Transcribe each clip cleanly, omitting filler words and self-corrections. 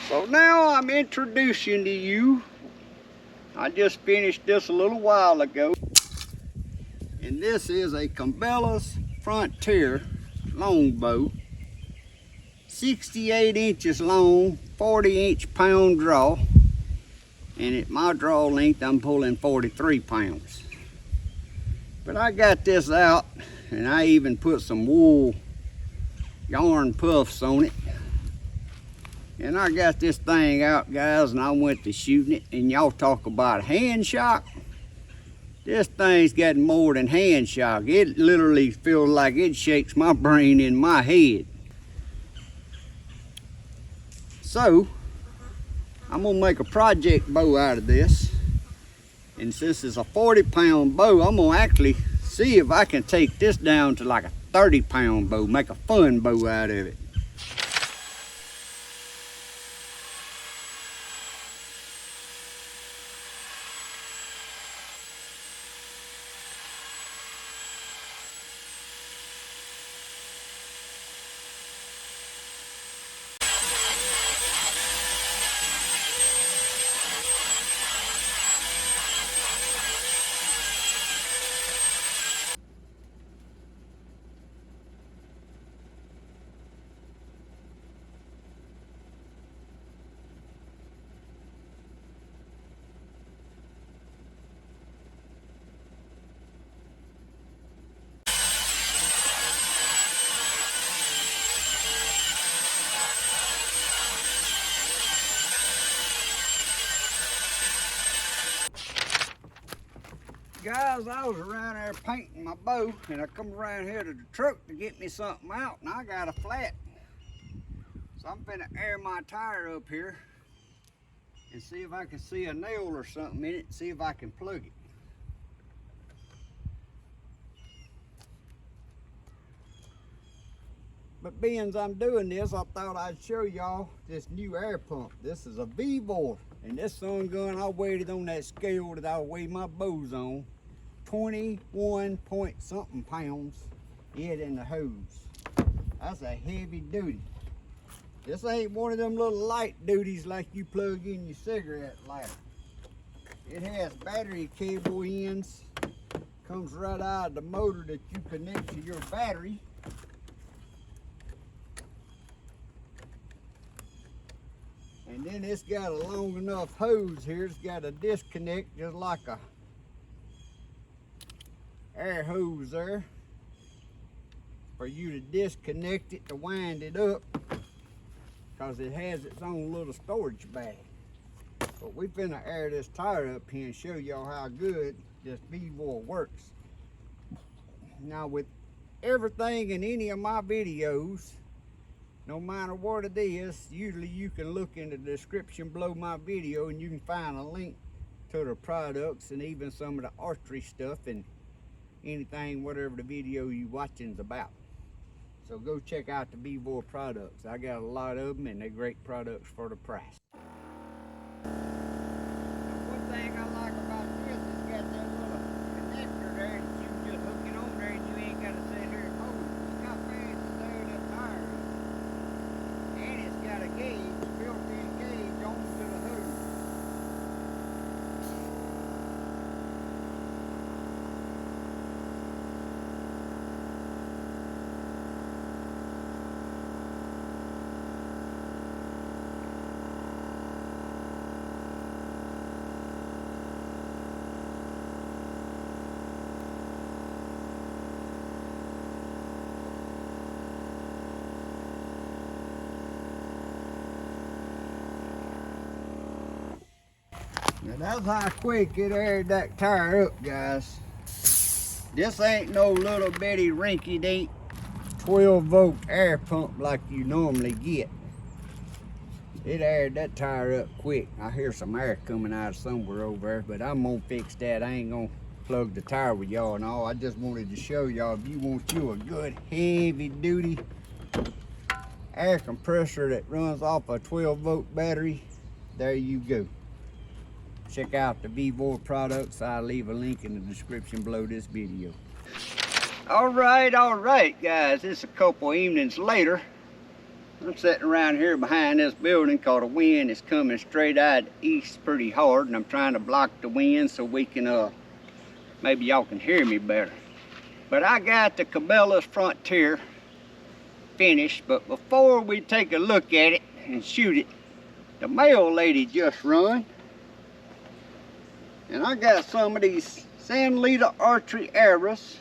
So now I'm introducing to you, I just finished this a little while ago, and this is a Cabela's Frontier Longbow, 68 inches long, 40-inch pound draw, and at my draw length I'm pulling 43 pounds. But I got this out, and I even put some wool yarn puffs on it. And I got this thing out, guys, and I went to shooting it, and y'all talk about hand shock. This thing's got more than hand shock. It literally feels like it shakes my brain in my head. So, I'm gonna make a project bow out of this. And since it's a 40-pound bow, I'm gonna actually see if I can take this down to like a 30-pound bow, make a fun bow out of it. Guys, I was around there painting my bow, and I come around here to the truck to get me something out, and I got a flat. So I'm finna air my tire up here and see if I can see a nail or something in it, see if I can plug it. But being I'm doing this, I thought I'd show y'all this new air pump. This is a V4, and this sun gun, I weighed it on that scale that I weigh my bows on. 21 point something pounds, it in the hose. That's a heavy duty. This ain't one of them little light duties like you plug in your cigarette lighter. It has battery cable ends, comes right out of the motor that you connect to your battery. And then it's got a long enough hose here, it's got a disconnect just like a air hose there for you to disconnect it to wind it up, because it has its own little storage bag. But we finna air this tire up here and show y'all how good this V4 works. Now, with everything in any of my videos, no matter what it is, usually you can look in the description below my video and you can find a link to the products and even some of the archery stuff and anything, whatever the video you watching's about. So go check out the V4 products. I got a lot of them, and they're great products for the price. One thing I like about this is it's got that little connector there that you can just hook it on there and you ain't got to sit here and hold it. Look how fast it's airing that tire up. And it's got a gauge, built-in gauge onto the hose. Now that's how quick it aired that tire up, guys. This ain't no little bitty rinky-dink 12-volt air pump like you normally get. It aired that tire up quick. I hear some air coming out of somewhere over there, but I'm gonna fix that. I ain't gonna plug the tire with y'all and all. I just wanted to show y'all, if you want you a good heavy duty air compressor that runs off a 12-volt battery, there you go. Check out the V4 products. I'll leave a link in the description below this video. All right, guys. It's a couple evenings later. I'm sitting around here behind this building because the wind is coming straight out east pretty hard, and I'm trying to block the wind so we can, maybe y'all can hear me better. But I got the Cabela's Frontier finished, but before we take a look at it and shoot it, the mail lady just run. And I got some of these Sanlida archery arrows.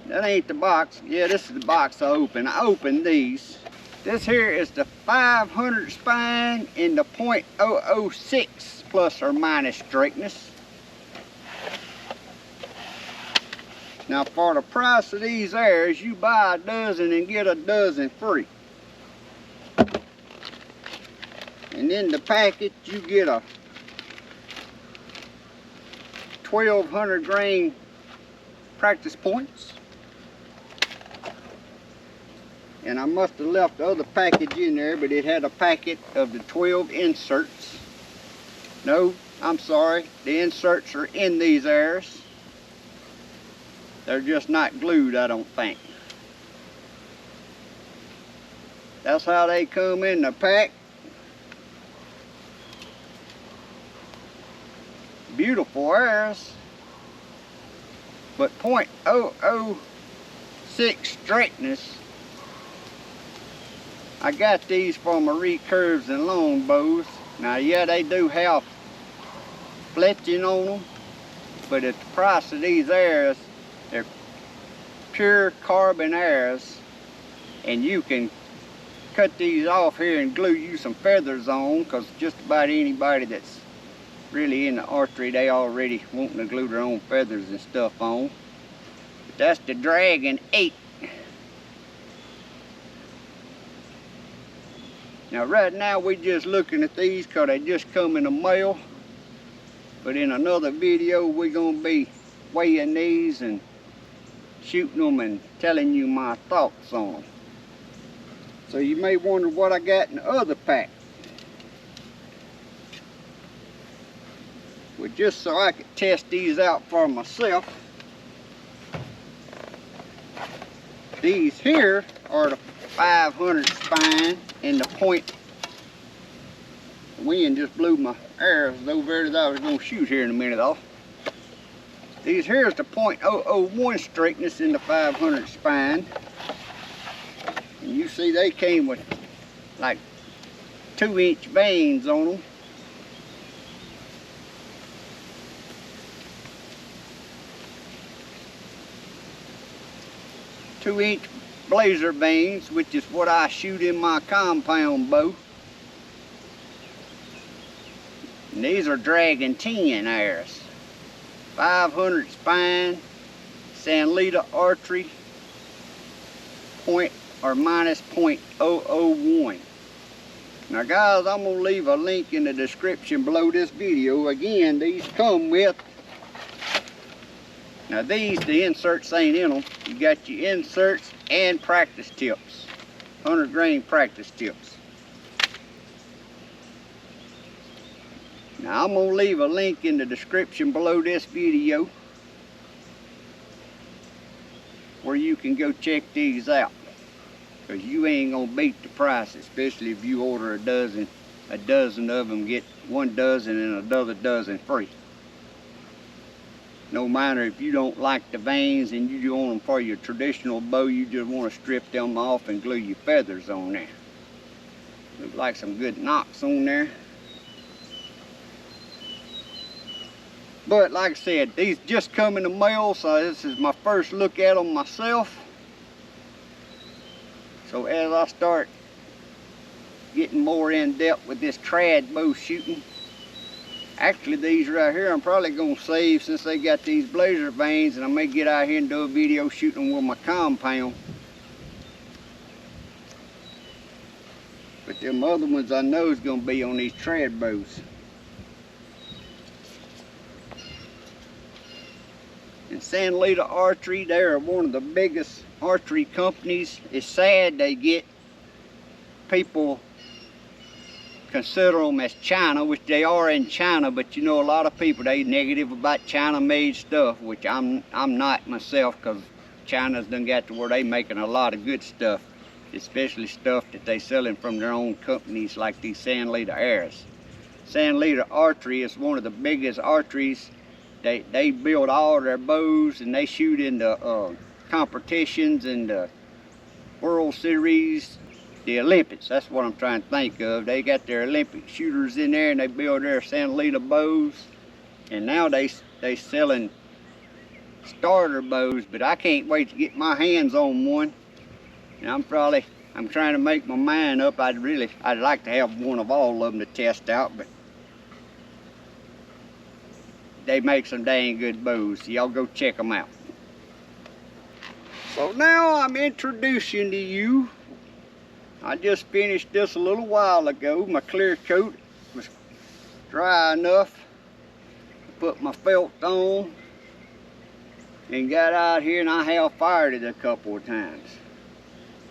That ain't the box. Yeah, this is the box I opened. I opened these. This here is the 500 spine in the .006 plus or minus straightness. Now for the price of these arrows, you buy a dozen and get a dozen free. And in the package, you get a 1,200 grain practice points. And I must have left the other package in there, but it had a packet of the 12 inserts. No, I'm sorry, the inserts are in these arrows. They're just not glued, I don't think. That's how they come in the pack. Beautiful arrows, but .006 straightness. I got these from Marie Curves and Longbows. Now, yeah, they do have fletching on them, but at the price of these arrows, they're pure carbon arrows, and you can cut these off here and glue you some feathers on, because just about anybody that's really in the archery, they already wanting to glue their own feathers and stuff on. But that's the Dragon 8. Now right now we just looking at these because they just come in the mail. But in another video we're going to be weighing these and shooting them and telling you my thoughts on them. So you may wonder what I got in the other pack. Well, just so I could test these out for myself, these here are the 500 spine in the point. The wind just blew my arrows over there that I was going to shoot here in a minute off. These here is the .001 straightness in the 500 spine. And you see they came with like 2-inch vanes on them. Two-inch blazer vanes, which is what I shoot in my compound bow. And these are Dragon 10 arrows. 500 spine, Sanlida archery, point or minus .001. Now guys, I'm gonna leave a link in the description below this video. Again, these come with, now these, the inserts ain't in them. You got your inserts and practice tips. 100 grain practice tips. Now I'm going to leave a link in the description below this video where you can go check these out. Because you ain't going to beat the price, especially if you order a dozen of them, get 1 dozen and another dozen free. No matter if you don't like the vanes and you want them for your traditional bow, you just want to strip them off and glue your feathers on there. Look like some good knocks on there. But like I said, these just come in the mail, so this is my first look at them myself. So as I start getting more in depth with this trad bow shooting, actually these right here I'm probably going to save since they got these blazer vanes, and I may get out here and do a video shooting with my compound. But them other ones I know is going to be on these trad bows. And Sanlida Archery, they are one of the biggest archery companies. It's sad they get people consider them as China, which they are in China, but you know a lot of people, they negative about China made stuff, which I'm not myself, because China's done got to where they making a lot of good stuff. especially stuff that they selling from their own companies like these Sanlida arrows. Sanlida archery is one of the biggest archeries. They build all their bows and they shoot in the competitions and the World Series, the Olympics. That's what I'm trying to think of. They got their Olympic shooters in there and they build their Sanlida bows. And now they selling starter bows, but I can't wait to get my hands on one. And I'm trying to make my mind up. I'd like to have one of all of them to test out, but they make some dang good bows. So y'all go check them out. So now I'm introducing to you, I just finished this a little while ago. My clear coat was dry enough to put my felt on and got out here, and I have fired it a couple of times.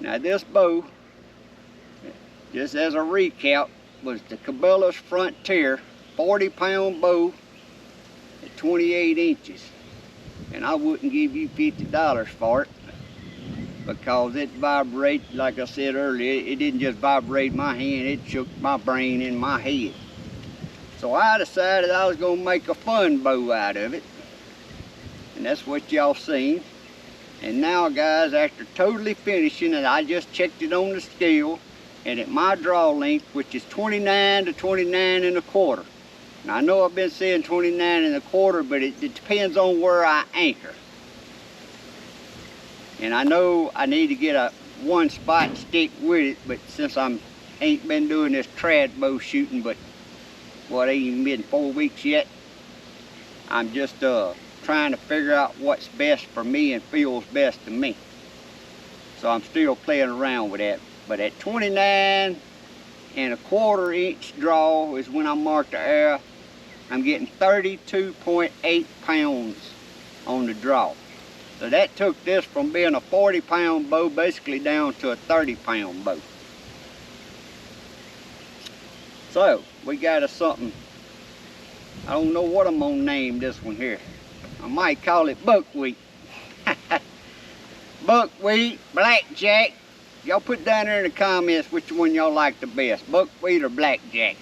Now this bow, just as a recap, was the Cabela's Frontier 40-pound bow at 28 inches. And I wouldn't give you $50 for it because it vibrated, like I said earlier, it didn't just vibrate my hand, it shook my brain in my head. So I decided I was gonna make a fun bow out of it. And that's what y'all seen. And now guys, after totally finishing it, I just checked it on the scale, and at my draw length, which is 29 to 29 and a quarter. Now I know I've been saying 29 and a quarter, but it depends on where I anchor. And I know I need to get a one spot stick with it, but since ain't been doing this trad bow shooting, but what, ain't even been 4 weeks yet, I'm just trying to figure out what's best for me and feels best to me. So I'm still playing around with that. But at 29 and a quarter inch draw is when I mark the arrow. I'm getting 32.8 pounds on the draw. So that took this from being a 40-pound bow basically down to a 30-pound bow. So we got something, I don't know what I'm gonna name this one here. I might call it buckwheat. Buckwheat, blackjack. Y'all put down there in the comments which one y'all like the best, buckwheat or blackjack.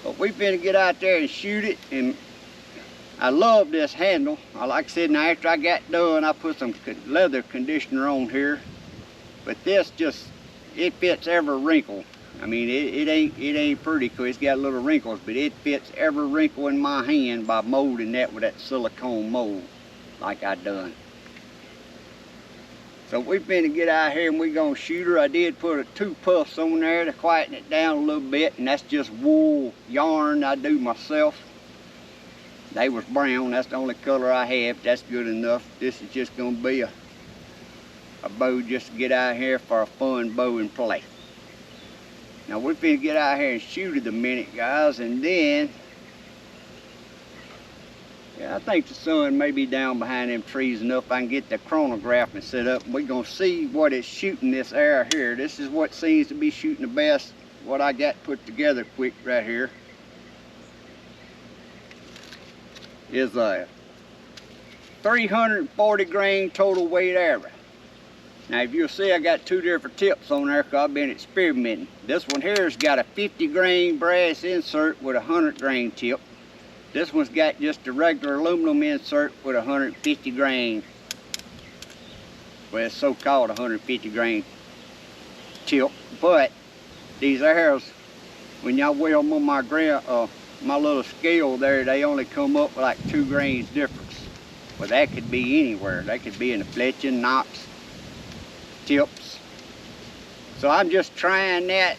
But we finna get out there and shoot it, and I love this handle. Like I said, now after I got done, I put some leather conditioner on here. But this just, it fits every wrinkle. I mean, it ain't pretty because it's got little wrinkles, but it fits every wrinkle in my hand by molding that with that silicone mold like I done. So we're finna get out here and we're gonna shoot her. I did put 2 puffs on there to quieten it down a little bit, and that's just wool yarn I do myself. They was brown, that's the only color I have. That's good enough. This is just gonna be a bow just to get out here for a fun bow and play. Now we're finna get out here and shoot it a minute, guys, and then, yeah, I think the sun may be down behind them trees enough. I can get the chronograph and set up, and we're gonna see what it's shooting this arrow here. This is what seems to be shooting the best, what I got put together quick right here. Is a 340 grain total weight arrow. Now if you'll see, I got 2 different tips on there because I've been experimenting. This one here has got a 50 grain brass insert with a 100 grain tip. This one's got just a regular aluminum insert with a 150 grain, well, it's so-called 150 grain tip. But these arrows, when y'all weigh them on my little scale there, they only come up with like 2 grains difference. Well, that could be anywhere. They could be in the fletching, knots, tips. So I'm just trying that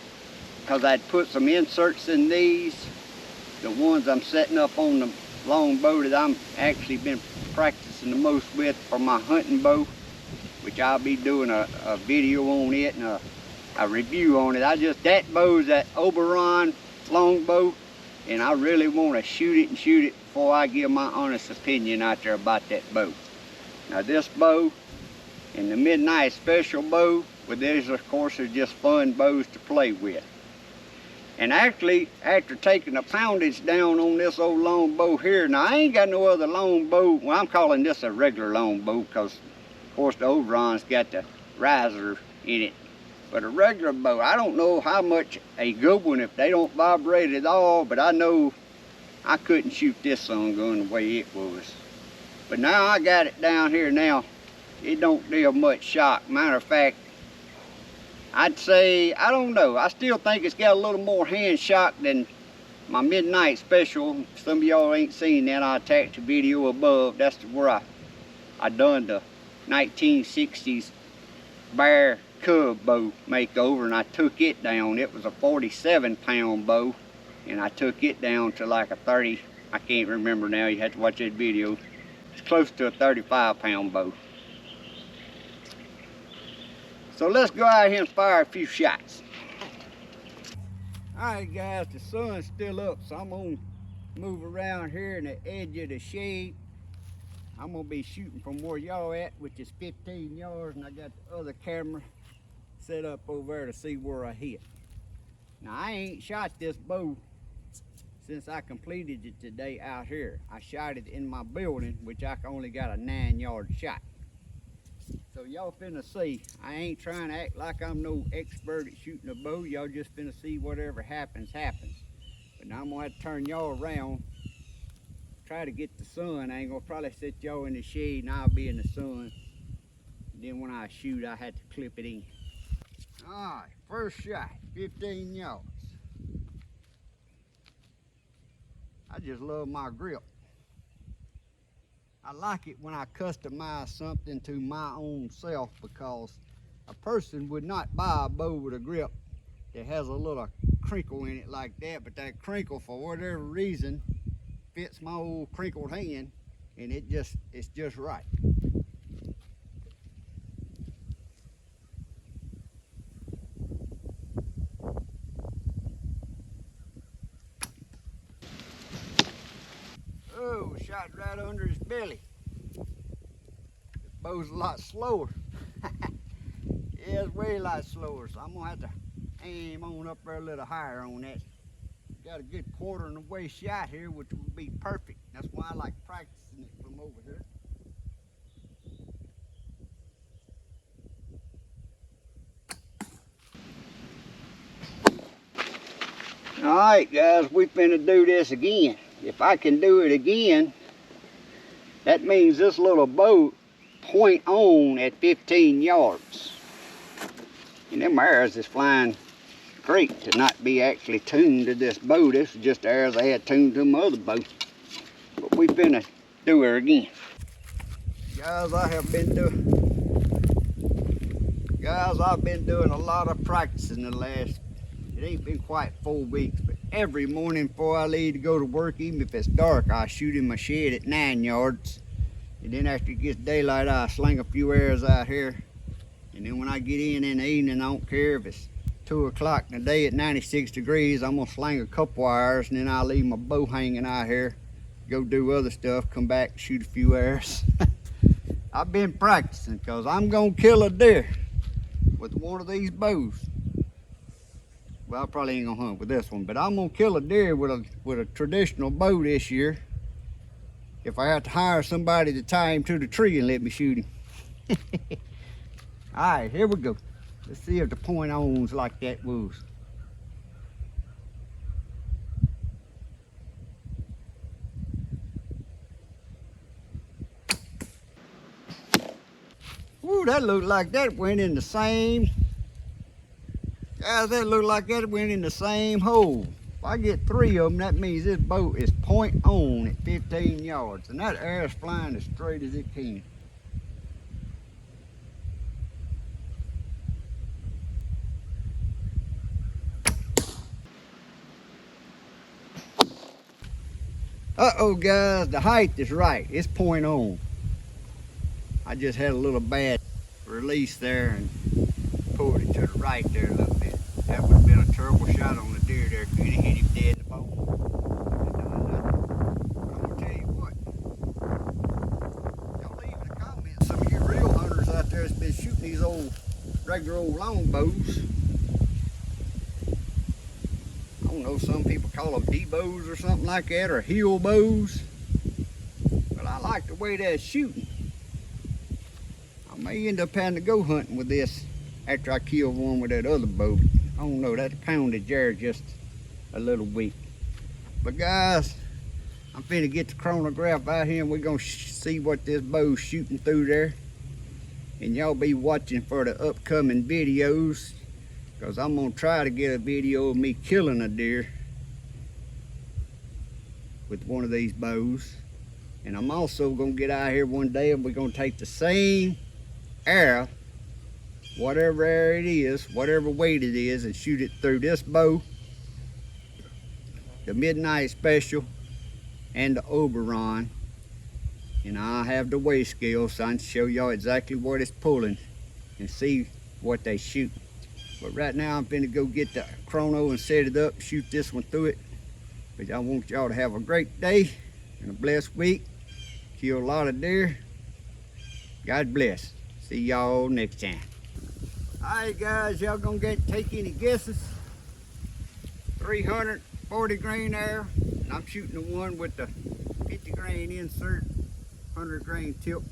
because I'd put some inserts in these. The ones I'm setting up on the Longbow that I'm actually been practicing the most with for my hunting bow, which I'll be doing a video on it and a review on it. That bow's that Oberon Longbow, and I really want to shoot it before I give my honest opinion out there about that bow. Now this bow and the Midnight Special bow, well, these of course are just fun bows to play with. And actually, after taking the poundage down on this old Longbow here, now I ain't got no other Longbow. Well, I'm calling this a regular Longbow because, of course, the Oberon's got the riser in it. But a regular bow, I don't know how much a good one, if they don't vibrate at all, but I know I couldn't shoot this sun gun the way it was. But now I got it down here now. It don't deal much shock. Matter of fact, I'd say, I don't know, I still think it's got a little more hand shock than my midnight special. Some of y'all ain't seen that. I attached a video above. That's where I done the 1960s bear cub bow makeover, and I took it down. It was a 47-pound bow, and I took it down to like a 30, I can't remember now, you have to watch that video. It's close to a 35-pound bow. So let's go out here and fire a few shots. Alright guys, the sun's still up, so I'm gonna move around here in the edge of the shade. I'm gonna be shooting from where y'all at, which is 15 yards, and I got the other camera set up over there to see where I hit. Now I ain't shot this bow since I completed it today out here. I shot it in my building, which I only got a 9-yard shot. So y'all finna see, I ain't trying to act like I'm no expert at shooting a bow. Y'all just finna see whatever happens, happens. But now I'm gonna have to turn y'all around, try to get the sun. I ain't gonna probably set y'all in the shade and I'll be in the sun. And then when I shoot, I had to clip it in. Alright, first shot, 15 yards. I just love my grip. I like it when I customize something to my own self, because a person would not buy a bow with a grip that has a little crinkle in it like that, but that crinkle, for whatever reason, fits my old crinkled hand, and it's just right. Oh, shot right under his belly. The bow's a lot slower. Yeah, it's way a lot slower, so I'm gonna have to aim on up there a little higher on that. Got a good quarter in the way shot here, which would be perfect. That's why I like practicing it from over here. All right, guys, we finna do this again. If I can do it again, that means this little boat point on at 15 yards. And them arrows is flying great to not be actually tuned to this bow. This is just the arrows I had tuned to my other bow. But we finna do her again. Guys, I've been doing a lot of practicing the last, it ain't been quite 4 weeks, but every morning before I leave to go to work, even if it's dark, I shoot in my shed at 9 yards. And then after it gets daylight, I sling a few arrows out here. And then when I get in the evening, I don't care if it's 2 o'clock in the day at 96 degrees, I'm gonna sling a couple arrows, and then I'll leave my bow hanging out here, go do other stuff, come back and shoot a few arrows. I've been practicing, because I'm gonna kill a deer with one of these bows. Well, I probably ain't gonna hunt with this one, but I'm gonna kill a deer with a traditional bow this year, if I have to hire somebody to tie him to the tree and let me shoot him. All right, here we go. Let's see if the point on's like that was. Ooh, that looked like that went in the same. Guys, that looked like that went in the same hole. If I get 3 of them, that means this boat is point on at 15 yards. And that arrow's flying as straight as it can. Uh-oh, guys, the height is right. It's point on. I just had a little bad release there and pulled it to the right there a little bit. That would have been a terrible shot on the deer there. Could have hit him dead in the bone. But I'm going to tell you what. Y'all leave in the comments some of you real hunters out there that's been shooting these regular old longbows. I don't know, some people call them D-bows or something like that, or heel bows. But I like the way that's shooting. I may end up having to go hunting with this after I killed one with that other bow. I don't know, that poundage there just a little weak. But guys, I'm finna get the chronograph out here and we're gonna see what this bow's shooting through there. And y'all be watching for the upcoming videos, because I'm gonna try to get a video of me killing a deer with one of these bows. And I'm also gonna get out here one day and we're gonna take the same arrow, whatever arrow it is, whatever weight it is, and shoot it through this bow, the Midnight Special, and the Oberon. And I'll have the weigh scale so I can show y'all exactly what it's pulling and see what they shoot. But right now I'm finna go get the chrono and set it up, shoot this one through it. But I want y'all to have a great day and a blessed week. Kill a lot of deer. God bless. See y'all next time. Alright guys, y'all gonna take any guesses? 340 grain arrow, and I'm shooting the one with the 50 grain insert, 100 grain tip.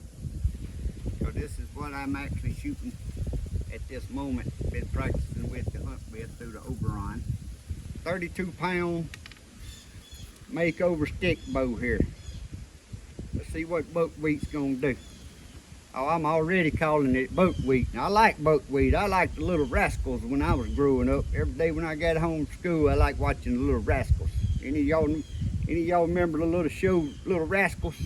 So this is what I'm actually shooting at this moment. Been practicing with the hunt with through the Oberon. 32 pound makeover stick bow here. Let's see what buckwheat's gonna do. Oh, I'm already calling it buckwheat. Now, I like buckwheat. I like the Little Rascals when I was growing up. Every day when I got home from school, I like watching the Little Rascals. Any of y'all remember the little show, Little Rascals?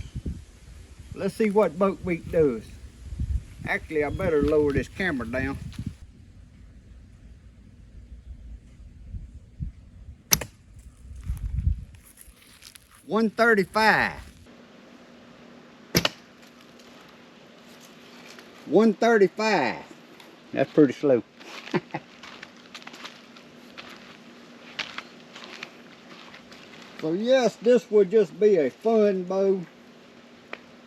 Let's see what buckwheat does. Actually, I better lower this camera down. $135. 135. That's pretty slow. So yes, this would just be a fun bow.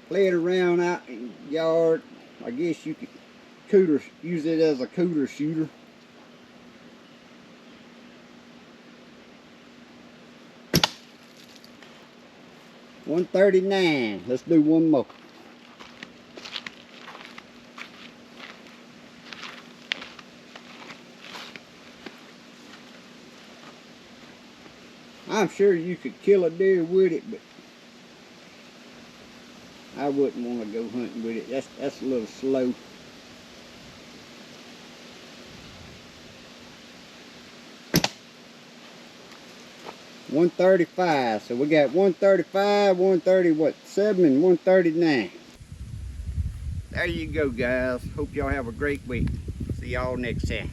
Play it around out in the yard. I guess you could use it as a cooter shooter. $139. Let's do one more. I'm sure you could kill a deer with it, but I wouldn't want to go hunting with it. That's a little slow. $135. So we got 135, 137, and 139. There you go, guys. Hope y'all have a great week. See y'all next time.